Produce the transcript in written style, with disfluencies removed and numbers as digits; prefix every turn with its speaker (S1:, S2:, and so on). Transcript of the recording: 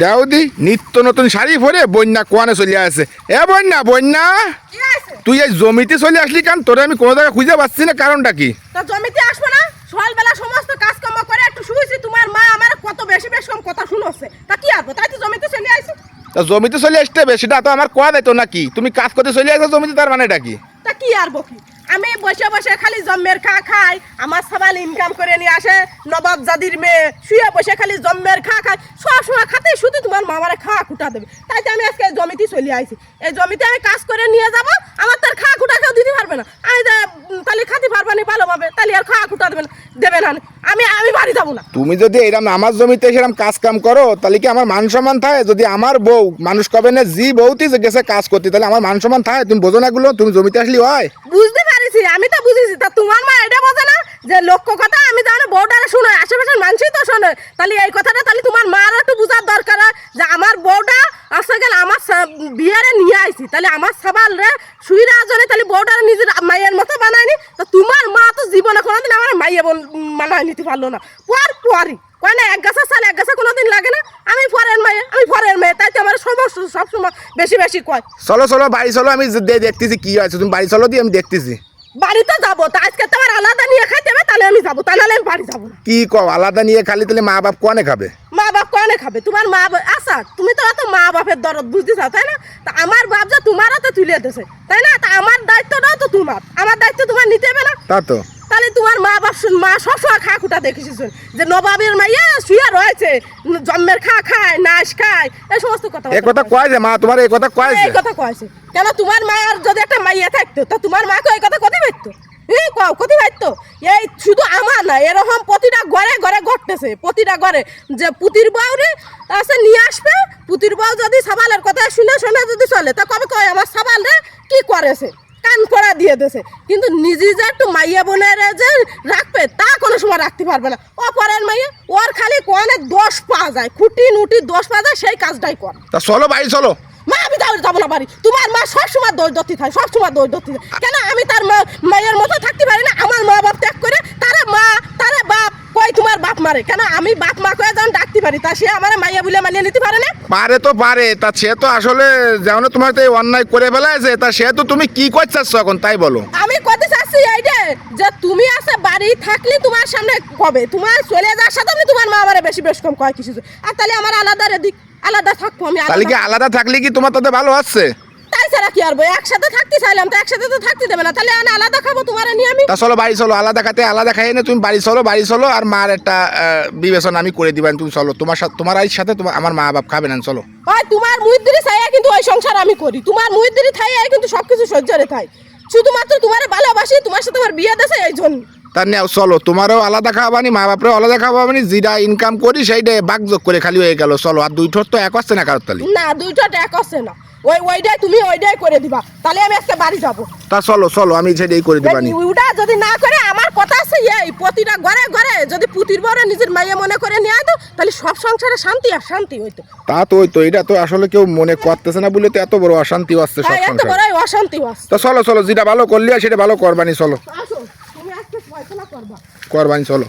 S1: দাউদি নিত্য নতুন শাড়ি পরে বন্যা কোয়ানে চলে আসে। এ বন্যা বন্যা, তুই এই জমিতে চলে আসলি কেন? তোরে আমি কোনো জায়গায় খুঁজে পাচ্ছি না, কারণটা কি?
S2: তা জমিতে আসবো না? সকালবেলা সমস্ত কাজকর্ম করে একটু শুয়েছি, তোমার মা আমার কত বেশি বেশি কথা শুনোছে, তা কি আসবো? তাই তো জমিতে চলে আসি।
S1: তা জমিতে চলে আসতে হবে সেটা তো আমার কোয়া দেয় তো নাকি? তুমি কাজ করতে চলে আসো জমিতে, তার মানেটা কি?
S2: তা কি আসবো কি? আমি বসে বসে খালি জম্মের খাই, আমার সবাই ইনকাম করে নিয়ে আসে নবাব জাদির মেয়ে, শুয়ে বসে খালি জম্মের খাই, সব সময় খাতে শুধু তোমার মামারে খাওয়া খুঁটা দেবে। তাই তো আমি আজকে জমিতে চলে আসি। এই জমিতে আমি কাজ করে নিয়ে যাব, আমার তার খাওয়া খুঁটা কেউ দিতে পারবে না। আমি তাহলে খাতে পারবে না ভালোভাবে, তাহলে আর খাওয়া খুঁটা দেবে না। আমি বাড়ি যাবো না।
S1: তুমি যদি এরকম আমার জমিতে সেরকম কাজ কাম করো তাহলে কি আমার মান সম্মান থাকে? যদি আমার বউ মানুষ কবে না জি বউতি যে গেছে কাজ করতে, তাহলে আমার মান সম্মান থাকে? তুমি বোঝো না এগুলো? তুমি জমিতে আসলি হয়?
S2: বুঝতে পারিছি, আমি তো বুঝেছি। তা তোমার মা এটা বোঝে না যে লক্ষ্য কথা আমি জানো বউটারা শুনে, আশেপাশের মানুষই তো শোনে। তাহলে এই কথাটা তাহলে তোমার মার একটু বুঝার দরকার যে আমার বউটা আসতে গেলে আমার বিয়ারে নিয়ে আইছি, তাহলে আমার সবাল রে শুইরা জনে তাহলে বউটারা নিজের মায়ের মতো বানায়নি। তা তোমার মা তো জীবনে কোনোদিন আমার মাইয়ে বানায় নিতে পারলো না। পরই কয় না এক গাছের চাল এক গাছে কোনোদিন লাগে না। আমি ফরেন মেয়ে, তাই তো আমার সমস্ত সবসময় বেশি বেশি কয়।
S1: চলো চলো বাড়ি চলো, আমি দেখতেছি কি আছে। তুমি বাড়ি চলো দিয়ে আমি দেখতেছি।
S2: বাড়িতে যাবো তা আজকে তোমার আলাদা নিয়ে খাইতে হবে, তাহলে আমি যাবো, তা নাহলে আমি বাড়ি যাবো না।
S1: কি কও আলাদা নিয়ে খালি? তাহলে মা বাপ কোয়ানে খাবে?
S2: মা বাপ কনে খাবে? তোমার মা আচ্ছা তুমি তো অত মা বাপের দরদ বুঝতে চাও, তাই না? তা আমার বাপ যে তোমার হাতে তুলে দিয়েছে, তাই না? তা আমার দায়িত্বটাও তো তোমার, আমার দায়িত্ব তোমার নিতে হবে না?
S1: তা তো।
S2: তাহলে তোমার মা বাপ মা সবসময় খা খুঁটা দেখেছিস যে নবাবের মাইয়া শুয়ে রয়েছে, জন্মের খায় নাশ খায়, এই সমস্ত কথা।
S1: এই কথা কয় যে মা তোমার? এই কথা কয়
S2: এই কথা কয়েছে কেন? তোমার মায়ের যদি একটা মাইয়া থাকতো তা তোমার মাকে এই কথা কতি পারতো? কতি পারতো? এই শুধু আমার না, এরকম প্রতিটা ঘরে ঘরে ঘটতেছে, প্রতিটা ঘরে যে পুতির বউ রে আছে নিয়ে আসবে। পুতির বউ যদি সাবালের কথা শুনে শুনে যদি চলে তা কবে কয় আমার সাবাল রে কি করেছে, কান পড়া দিয়ে দেছে। কিন্তু নিজে যে একটু মাইয়া বোনের যে রাখবে তা কোনো সময় রাখতে পারবে না। ও পরের মাইয়া, ওর খালি কোয়ানে দোষ পাওয়া যায়, খুঁটি নুটি দোষ পাওয়া যায়, সেই কাজটাই কর।
S1: তা চলো বাড়ি চলো।
S2: মা আমি যাবো না বাড়ি। তোমার মা সবসময় দোষ দত্তি থাকে, সবসময় দোষ দত্তি থাকে। কেন আমি তার মায়ের মতো থাকতে পারি না? আমার মা বাপ ত্যাগ করে তারা মা তারা বাপ কই তোমার বাপ মারে কেন? আমি বাপ মা কয়ে যেমন ডাকতে পারি, তা সে আমার মাইয়া বলে মানিয়ে নিতে পারে না?
S1: পারে তো পারে, তা সে তো আসলে যেমন তোমার তো এই অন্যায় করে ফেলাছে, তা সে তো তুমি কি করছাচ্ছ এখন তাই বলো?
S2: আমি কত চাচ্ছি এইটা যে তুমি আছে বাড়ি থাকলে তোমার সামনে কবে তোমার চলে যাওয়ার সাথে আমি তোমার মা আমারে বেশি বেশ কম কয় কিছু। আর তাহলে আমার আলাদা দিক আলাদা থাকবো আমি।
S1: তাহলে কি আলাদা থাকলে কি তোমার তাতে ভালো হচ্ছে?
S2: তাই ছাড়া কি আর একসাথে থাকতে চাইলাম তো একসাথে তো থাকতে দেবে না, তাহলে আমি আলাদা খাবো তোমার নিয়ে আমি।
S1: তা চলো বাড়ি চলো, আলাদা খাতে আলাদা খাই না, তুমি বাড়ি চলো আর মার একটা বিবেচনা আমি করে দিবেন। তুমি চলো, তোমার আইর সাথে তোমার আমার মা বাপ খাবে না, চলো।
S2: ওই তোমার মুইদ্দিরি চাইয়া কিন্তু ওই সংসার আমি করি, তোমার মুইদ্দিরি থাইয়া কিন্তু সবকিছু সহ্য রে থাই। শুধুমাত্র তোমার ভালোবাসি, তোমার সাথে আমার বিয়ে দেশে এই জন্য।
S1: তার নেও চলো, তোমারও আলাদা খাওয়াবানি মা বাপরেও আলাদা খাওয়াবানি, যেটা ইনকাম করি সেইটাই বাকযোগ করে খালি হয়ে গেল। চলো, আর দুই ঠোঁট তো এক হচ্ছে না কারোর তালি।
S2: না দুইটা এক হচ্ছে না, ওইটাই তুমি ওইটাই করে দিবা, তাহলে আমি আজকে বাড়ি যাবো।
S1: তা চলো আমি সেটাই করে দিবানি।
S2: ওটা যদি না করে আমার কথা আছে এই প্রতিটা ঘরে ঘরে যদি পুতির বরে নিজের মাইয়া মনে করে নিয়ে আইতো তাহলে সব সংসারে শান্তি আর শান্তি হইতো।
S1: তা তো ওই তো, এটা তো আসলে কেউ মনে করতেছে না বলে তো এত বড় অশান্তি আসছে সব
S2: এত
S1: সংসারে।
S2: বড় অশান্তি আসছে।
S1: তো চলো যেটা ভালো করলি সেটা ভালো করবানি, চলো
S2: আসো তুমি আজকে ফয়সালা করবা।
S1: করবানি চলো।